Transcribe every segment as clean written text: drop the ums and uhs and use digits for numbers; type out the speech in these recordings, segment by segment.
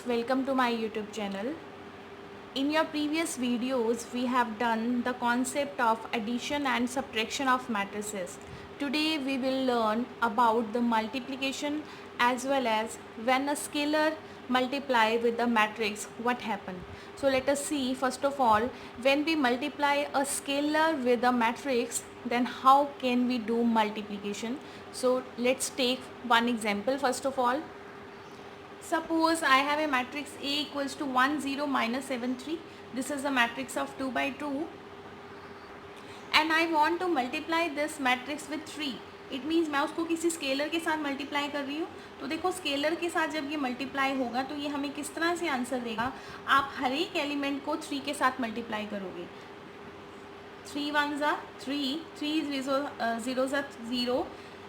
welcome to my YouTube channel. In your previous videos, we have done the concept of addition and subtraction of matrices. Today we will learn about the multiplication as well as when a scalar multiply with the matrix, what happen. So let us see first of all, when we multiply a scalar with a matrix, then how can we do multiplication. So let's take one example first of all. Suppose I have a matrix A equals to 1 0 minus 7 3. This is a matrix of 2 by 2 and I want to multiply this matrix with 3. It means मैं उसको किसी scalar के साथ multiply कर रही हूँ. तो देखो स्केलर के साथ जब ये मल्टीप्लाई होगा तो ये हमें किस तरह से आंसर देगा. आप हर एक एलिमेंट को 3 के साथ मल्टीप्लाई करोगे. 3 1 ज़ा 3, 3 0 ज़ा 0,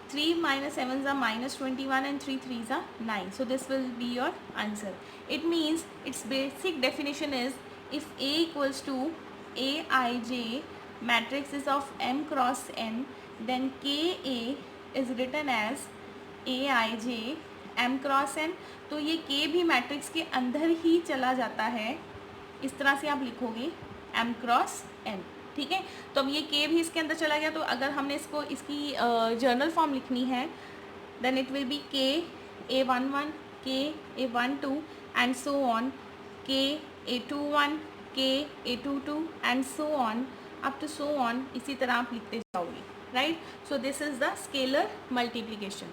3 minus 7 is minus 21 and 3 3 is 9. So this will be your answer. It means its basic definition is if A equals to Aij matrix is of m cross n, then Ka is written as Aij m cross n. तो ये K भी matrix के अंदर ही चला जाता है. इस तरह से आप लिखोगे m cross n. ठीक है. तो अब ये के भी इसके अंदर चला गया. तो अगर हमने इसको इसकी जर्नल फॉर्म लिखनी है देन इट विल बी के A11 के A12 एंड सो ऑन, के A21 के A22 and so on up to so on. इसी तरह आप लिखते जाओगे. Right. So this is the scalar multiplication.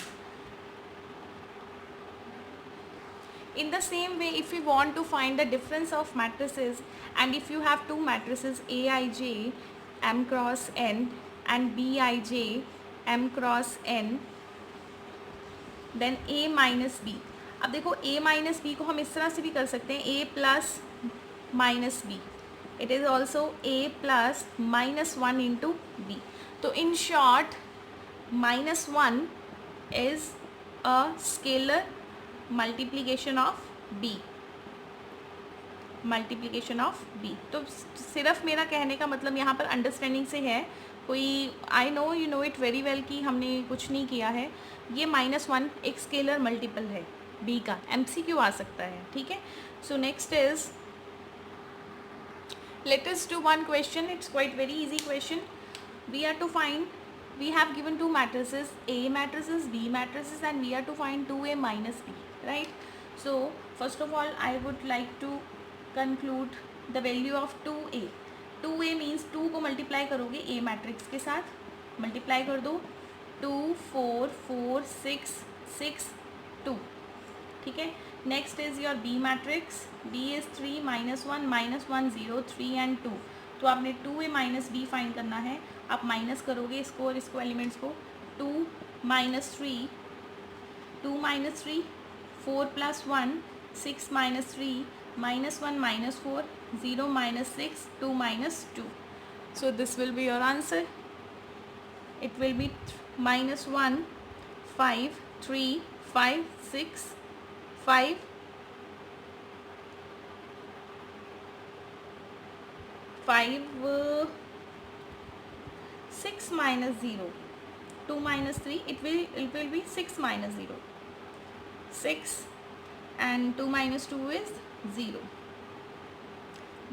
In the same way, if you want to find the difference of matrices and if you have two matrices Aij m cross n and Bij m cross n, then A minus B. अब देखो A minus B को हम इस तरह से भी कर सकते हैं A plus minus B. It is also A plus minus 1 into B. तो in short, minus 1 is a scalar multiplication of B. Multiplication of B. तो सिर्फ मेरा कहने का मतलब यहाँ पर अंडरस्टैंडिंग से है. कोई I know you know it very well कि हमने कुछ नहीं किया है. ये -1 एक स्केलर मल्टीपल है बी का. MCQ आ सकता है. ठीक है. So next is let us do one question. It's quite very easy question. We are to find, we have given two matrices, A matrices, B matrices, and we are to find 2A minus B, right? So first of all I would like to conclude the value of 2A. 2A means 2 को multiply करोगे A matrix के साथ. Multiply कर दो 2 4 4 6 6 2. ठीक है. Next is your B matrix. B is 3 -1 -1 0 3 and 2. तो आपने 2A माइनस बी फाइंड करना है. आप माइनस करोगे इसको और इसको एलिमेंट्स को. 2 minus 3, 2 minus 3, 4 plus 1, 6 minus 3, -1 minus 4, 0 minus 6, 2 minus 2. So this will be your answer. It will be -1 5 3 5 6 5 5 6 minus 0, 2 minus 3, it will be 6 minus 0, 6 and 2 minus 2 is 0.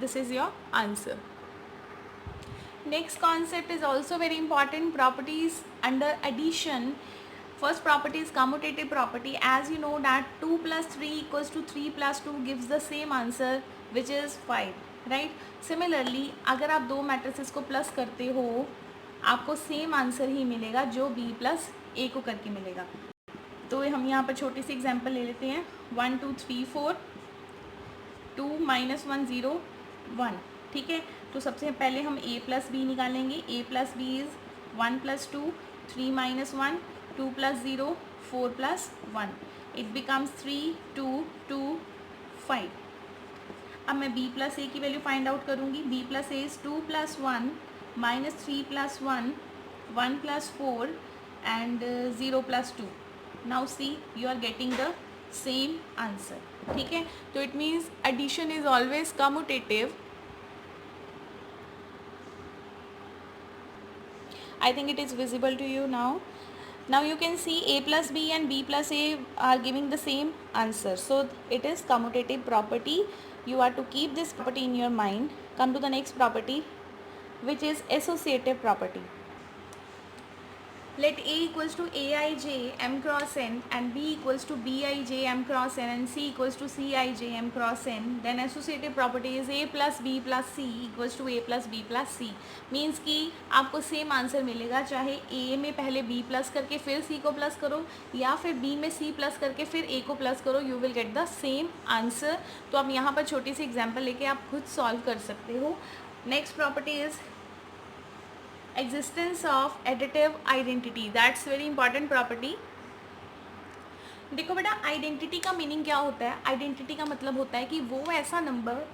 This is your answer. Next concept is also very important, properties under addition. First property is commutative property. As you know that 2 plus 3 equals to 3 plus 2 gives the same answer which is 5. Right. Similarly अगर आप दो matrices को plus करते हो आपको same answer ही मिलेगा जो B plus A को करके मिलेगा. तो हम यहाँ पर छोटी सी एग्जांपल ले लेते हैं. 1 2 3 4 2 -1 0 1. ठीक है. तो सबसे पहले हम A प्लस बी निकालेंगे. A plus B is 1 plus 2 3 -1 2 plus 0 4 plus 1. It becomes 3 2 2 5. अब मैं B प्लस ए की वैल्यू फाइंड आउट करूँगी. B plus A is 2 plus 1 -3 plus 1 1 plus 4 and 0 plus 2. Now see you are getting the same answer. ठीक है. तो it means addition is always commutative. I think it is visible to you now. Now you can see a plus b and b plus a are giving the same answer. So it is commutative property. You are to keep this property in your mind. Come to the next property, which is associative property. Let A equals to Aij m cross n and B equals to Bij m cross n and C equals to Cij m cross n. Then associative property is A plus B plus C equals to A plus B plus C. Means कि आपको same answer मिलेगा चाहे A में पहले B plus करके फिर C को plus करो या फिर B में C प्लस करके फिर A को प्लस करो, you will get the same answer. तो आप यहाँ पर छोटी सी एग्जाम्पल लेके आप खुद सॉल्व कर सकते हो. Next property is existence of additive identity. That's very important property. देखो बेटा, आइडेंटिटी का मीनिंग क्या होता है? आइडेंटिटी का मतलब होता है कि वो ऐसा नंबर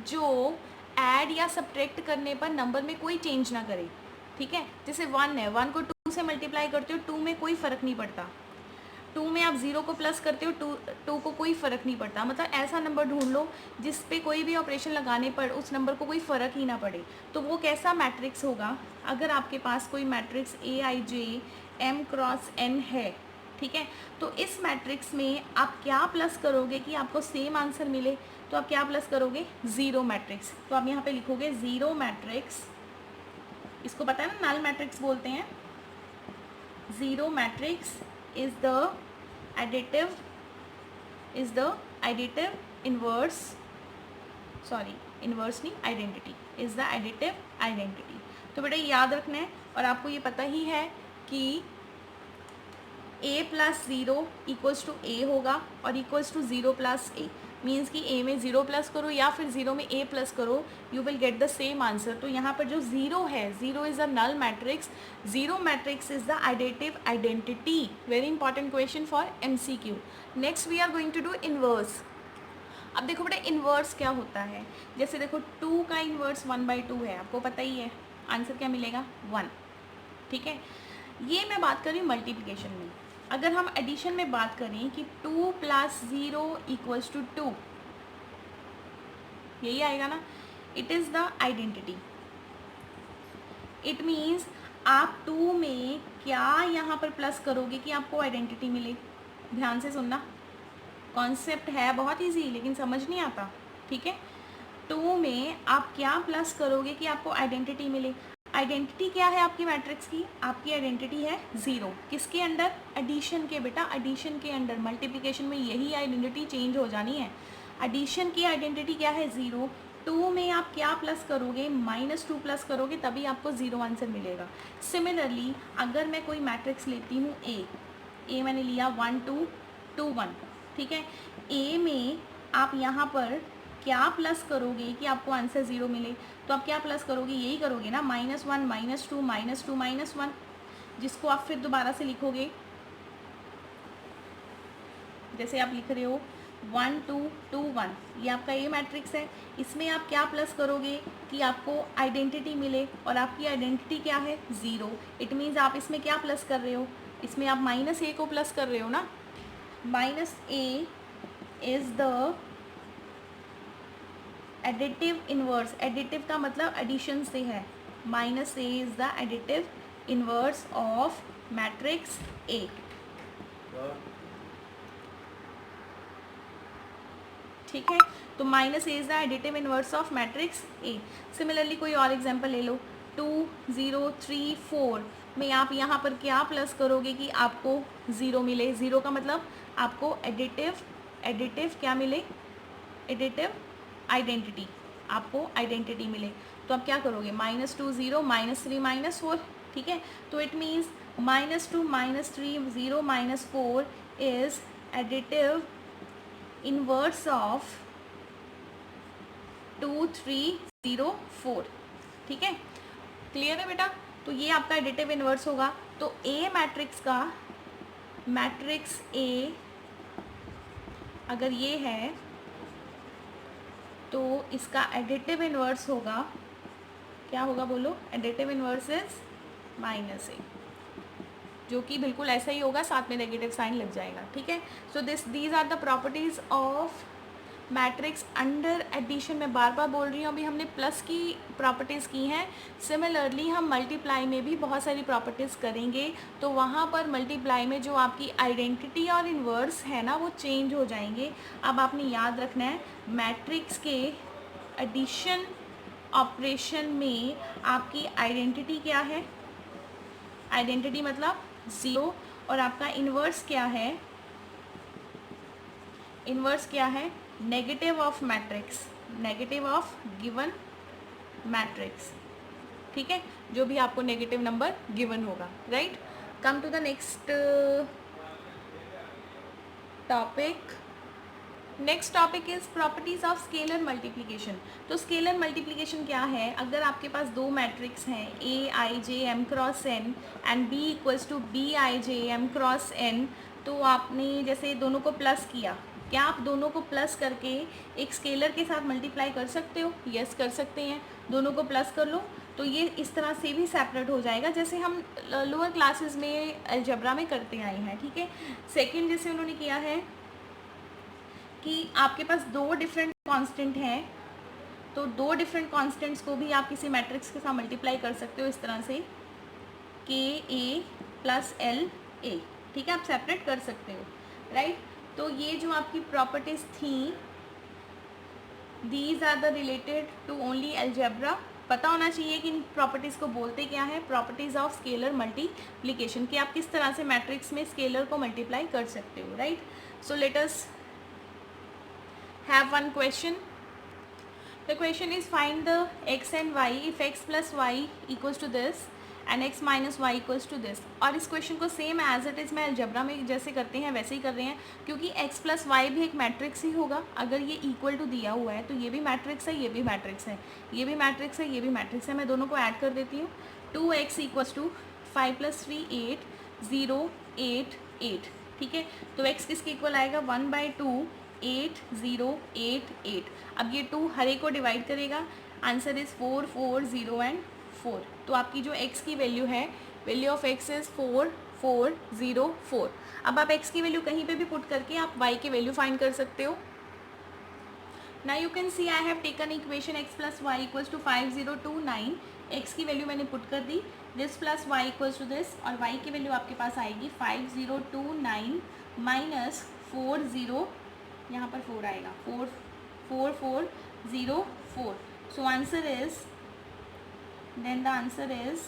जो ऐड या सब्ट्रैक्ट करने पर नंबर में कोई चेंज ना करे. ठीक है, जैसे 1 है, 1 को 2 से मल्टीप्लाई करते हो, 2 में कोई फ़र्क नहीं पड़ता. 2 में आप 0 को प्लस करते हो, 2 को कोई फ़र्क नहीं पड़ता. मतलब ऐसा नंबर ढूंढ लो जिस पे कोई भी ऑपरेशन लगाने पर उस नंबर को कोई फ़र्क ही ना पड़े. तो वो कैसा मैट्रिक्स होगा? अगर आपके पास कोई matrix Aij m cross n है, ठीक है, तो इस मैट्रिक्स में आप क्या प्लस करोगे कि आपको सेम आंसर मिले? तो आप क्या प्लस करोगे? Zero matrix. तो आप यहाँ पे लिखोगे ज़ीरो मैट्रिक्स. इसको पता है ना, नल मैट्रिक्स बोलते हैं. Zero matrix is the additive inverse, sorry inverse नहीं, identity is the additive identity. तो बेटा याद रखना है. और आपको ये पता ही है कि a plus zero equals to a होगा और equals to zero plus a. Means कि a में ज़ीरो प्लस करो या फिर ज़ीरो में a प्लस करो, you will get the same answer. तो यहाँ पर जो ज़ीरो है, zero is a null matrix. Zero matrix is the additive identity. Very important question for MCQ. Next we are going to do inverse. अब देखो बेटा, inverse क्या होता है? जैसे देखो 2 का इन्वर्स 1/2 है, आपको पता ही है. आंसर क्या मिलेगा? 1. ठीक है, ये मैं बात कर रही हूँ मल्टीप्लिकेशन में. अगर हम एडिशन में बात करें कि 2 प्लस 0 इक्वल्स टू 2, यही आएगा ना. It is the identity. It means आप 2 में क्या यहाँ पर प्लस करोगे कि आपको आइडेंटिटी मिले. ध्यान से सुनना, कॉन्सेप्ट है बहुत इजी लेकिन समझ नहीं आता. ठीक है, 2 में आप क्या प्लस करोगे कि आपको आइडेंटिटी मिले. आइडेंटिटी क्या है आपकी मैट्रिक्स की? आपकी आइडेंटिटी है ज़ीरो. किसके अंडर? एडिशन के. बेटा एडिशन के अंडर. मल्टीप्लिकेशन में यही आइडेंटिटी चेंज हो जानी है. एडिशन की आइडेंटिटी क्या है? ज़ीरो. 2 में आप क्या प्लस करोगे? -2 प्लस करोगे, तभी आपको ज़ीरो आंसर मिलेगा. सिमिलरली अगर मैं कोई मैट्रिक्स लेती हूँ ए मैंने लिया 1 2 2 1. ठीक है, ए में आप यहाँ पर क्या प्लस करोगे कि आपको आंसर ज़ीरो मिले? तो आप क्या प्लस करोगे? यही करोगे ना, -1 -2 -2 -1, जिसको आप फिर दोबारा से लिखोगे. जैसे आप लिख रहे हो 1 2 2 1, ये आपका ए मैट्रिक्स है. इसमें आप क्या प्लस करोगे कि आपको आइडेंटिटी मिले, और आपकी आइडेंटिटी क्या है? ज़ीरो. इट मीन्स आप इसमें क्या प्लस कर रहे हो? इसमें आप -a को प्लस कर रहे हो ना. -a is the additive inverse. Additive का मतलब एडिशन से है. -a is the additive inverse of matrix A. ठीक है, तो -a is the additive inverse of matrix A. Similarly कोई और एग्जांपल ले लो. 2 0 3 4 में आप यहाँ पर क्या प्लस करोगे कि आपको ज़ीरो मिले? ज़ीरो का मतलब आपको एडिटिव क्या मिले? Additive identity. आपको आइडेंटिटी मिले. तो आप क्या करोगे? -2 0 -3 -4. ठीक है, तो it means -2 -3 0 -4 is additive inverse of 2 3 0 4. ठीक है, क्लियर है बेटा? तो ये आपका एडिटिव इनवर्स होगा. तो ए मैट्रिक्स का, मैट्रिक्स ए अगर ये है तो इसका एडिटिव इनवर्स होगा, क्या होगा बोलो? एडिटिव इनवर्स इज -a, जो कि बिल्कुल ऐसा ही होगा, साथ में नेगेटिव साइन लग जाएगा. ठीक है, so these are the properties of matrix under addition, मैं बार बार बोल रही हूँ, अभी हमने प्लस की प्रॉपर्टीज़ की हैं, सिमिलरली हम मल्टीप्लाई में भी बहुत सारी प्रॉपर्टीज़ करेंगे, तो वहाँ पर मल्टीप्लाई में जो आपकी आइडेंटिटी और इन्वर्स है ना वो चेंज हो जाएंगे। अब आपने याद रखना है मैट्रिक्स के एडिशन ऑपरेशन में आपकी आइडेंटिटी क्या है, आइडेंटिटी मतलब ज़ीरो, और आपका इन्वर्स क्या है, इन्वर्स क्या है, negative of matrix, negative of given matrix, ठीक है, जो भी आपको नेगेटिव नंबर गिवन होगा, right. Come to the next topic. Next topic is properties of scalar multiplication. तो स्केलर मल्टीप्लिकेशन क्या है, अगर आपके पास दो मैट्रिक्स हैं A I J M cross N and B equals to B I J M cross N, तो आपने जैसे दोनों को प्लस किया, क्या आप दोनों को प्लस करके एक स्केलर के साथ मल्टीप्लाई कर सकते हो? यस कर सकते हैं। दोनों को प्लस कर लो तो ये इस तरह से भी सेपरेट हो जाएगा जैसे हम लोअर क्लासेस में अलजेब्रा में करते आए हैं, ठीक है। सेकंड जैसे उन्होंने किया है कि आपके पास दो डिफरेंट कांस्टेंट हैं, तो दो डिफरेंट कांस्टेंट्स को भी आप किसी मैट्रिक्स के साथ मल्टीप्लाई कर सकते हो इस तरह से, के ए प्लस एल ए, ठीक है, आप सेपरेट कर सकते हो, राइट। तो ये जो आपकी प्रॉपर्टीज थी, these are the related to only algebra. पता होना चाहिए कि इन प्रॉपर्टीज़ को बोलते क्या है, प्रॉपर्टीज़ ऑफ स्केलर मल्टीप्लिकेशन, कि आप किस तरह से मैट्रिक्स में स्केलर को मल्टीप्लाई कर सकते हो, right. So let us have one question. The question is find the x and y if x plus y equals to this and x minus y equals to this। और इस question को same as it is मैं algebra में जैसे करते हैं वैसे ही कर रहे हैं, क्योंकि x प्लस वाई भी एक मैट्रिक्स ही होगा। अगर ये इक्वल टू दिया हुआ है तो ये भी मैट्रिक्स है, ये भी मैट्रिक्स है, ये भी मैट्रिक्स है, ये भी मैट्रिक्स है। मैं दोनों को ऐड कर देती हूँ। 2x इक्वल्स टू 5 + 3 8 0 8 8, ठीक है। तो x किसके इक्वल आएगा, 1/2 8 0 8 8। अब ये 2 हर एक को डिवाइड करेगा, आंसर इज़ 4 4 0 एंड 4। तो आपकी जो x की वैल्यू है, वैल्यू ऑफ x इज़ 4 4 0 4। अब आप x की वैल्यू कहीं पे भी पुट करके आप y की वैल्यू फाइंड कर सकते हो। Now you can see I have taken equation x plus Y equals to 5 0 2 9। x की वैल्यू मैंने पुट कर दी, this plus y equals to this, और y की वैल्यू आपके पास आएगी 5 0 2 9 माइनस 4 0, यहाँ पर 4 आएगा, 4 4 4 0 4। So answer is, then the answer is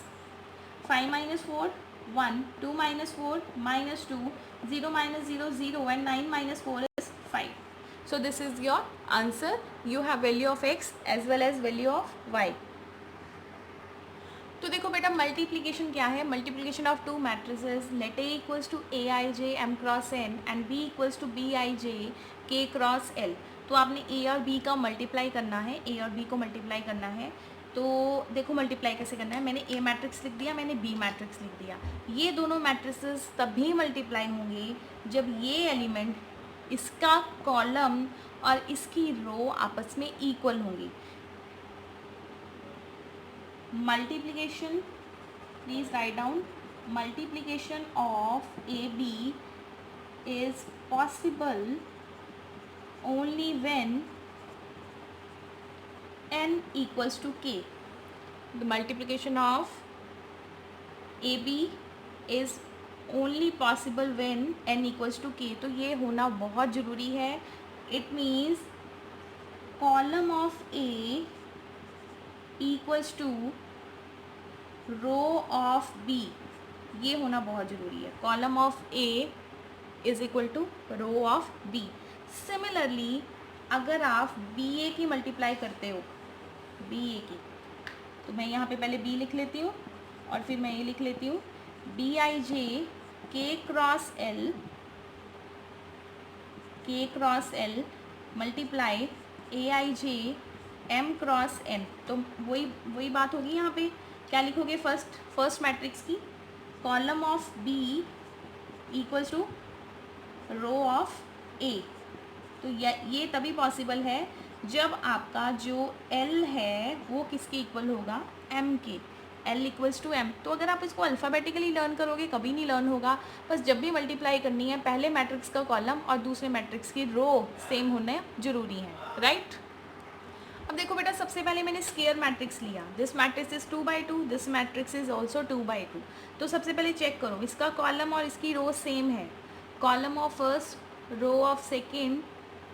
5 minus 4 1, 2 minus 4 minus 2, 0 minus 0 0 and 9 minus 4 is 5. So this is your answer. You have value of x as well as value of y. तो देखो बेटा multiplication क्या है, multiplication of two matrices, let A equals to A I J M cross N and B equals to B I J K cross L. तो आपने ए और B का multiply करना है, ए और बी को मल्टीप्लाई करना है। तो देखो मल्टीप्लाई कैसे करना है, मैंने ए मैट्रिक्स लिख दिया, मैंने बी मैट्रिक्स लिख दिया। ये दोनों मैट्रिसेस तभी मल्टीप्लाई होंगे जब ये एलिमेंट, इसका कॉलम और इसकी रो आपस में इक्वल होंगी। multiplication, please write down, multiplication of AB is possible only when n equals to k. The multiplication of AB is only possible when n equals to k. तो ये होना बहुत ज़रूरी है। It means column of A equals to row of B, ये होना बहुत ज़रूरी है। Column of A is equal to row of B. Similarly अगर आप बी ए की मल्टीप्लाई करते हो, बी ए की, तो मैं यहाँ पे पहले बी लिख लेती हूँ और फिर मैं ये लिख लेती हूँ B I J K cross L multiply A I J M cross N. तो वही बात होगी। यहाँ पे क्या लिखोगे, फर्स्ट मैट्रिक्स की column of B equals to row of A. तो ये तभी पॉसिबल है जब आपका जो एल है वो किसके इक्वल होगा, एम के। L equals to M। तो अगर आप इसको अल्फ़ाबेटिकली लर्न करोगे कभी नहीं लर्न होगा। बस जब भी मल्टीप्लाई करनी है पहले मैट्रिक्स का कॉलम और दूसरे मैट्रिक्स की रो सेम होना ज़रूरी है, राइट। अब देखो बेटा, सबसे पहले मैंने स्केयर मैट्रिक्स लिया। This matrix is 2/2, this matrix is also 2/2। तो सबसे पहले चेक करो, इसका कॉलम और इसकी रो सेम है। Column of first, row of second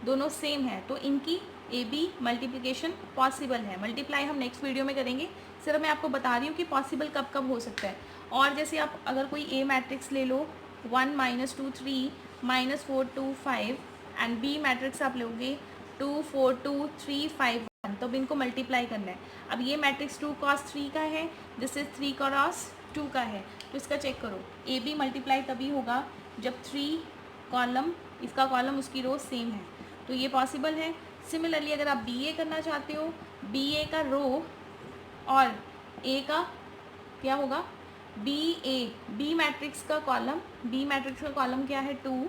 दोनों सेम है, तो इनकी ए बी मल्टीप्लिकेशन पॉसिबल है। मल्टीप्लाई हम नेक्स्ट वीडियो में करेंगे, सिर्फ मैं आपको बता रही हूँ कि पॉसिबल कब कब हो सकता है। और जैसे आप अगर कोई ए मैट्रिक्स ले लो 1 - 2 3 -4 2 5 एंड बी मैट्रिक्स आप लोगे 2 4 2 3 5 1, तो अब इनको मल्टीप्लाई करना है। अब ये मैट्रिक्स 2 cos 3 का है, दिस इज 3 cos 2 का है। तो इसका चेक करो, ए बी मल्टीप्लाई तभी होगा जब 3 कॉलम, इसका कॉलम उसकी रो सेम है, तो ये पॉसिबल है। सिमिलरली अगर आप बी ए करना चाहते हो, बी ए का रो और ए का क्या होगा, बी ए, बी मैट्रिक्स का कॉलम, बी मैट्रिक्स का कॉलम क्या है 2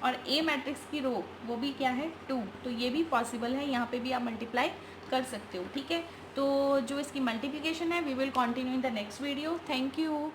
और ए मैट्रिक्स की रो वो भी क्या है 2, तो ये भी पॉसिबल है। यहाँ पे भी आप मल्टीप्लाई कर सकते हो, ठीक है। तो जो इसकी मल्टीप्लिकेशन है we will continue in the next video. Thank you.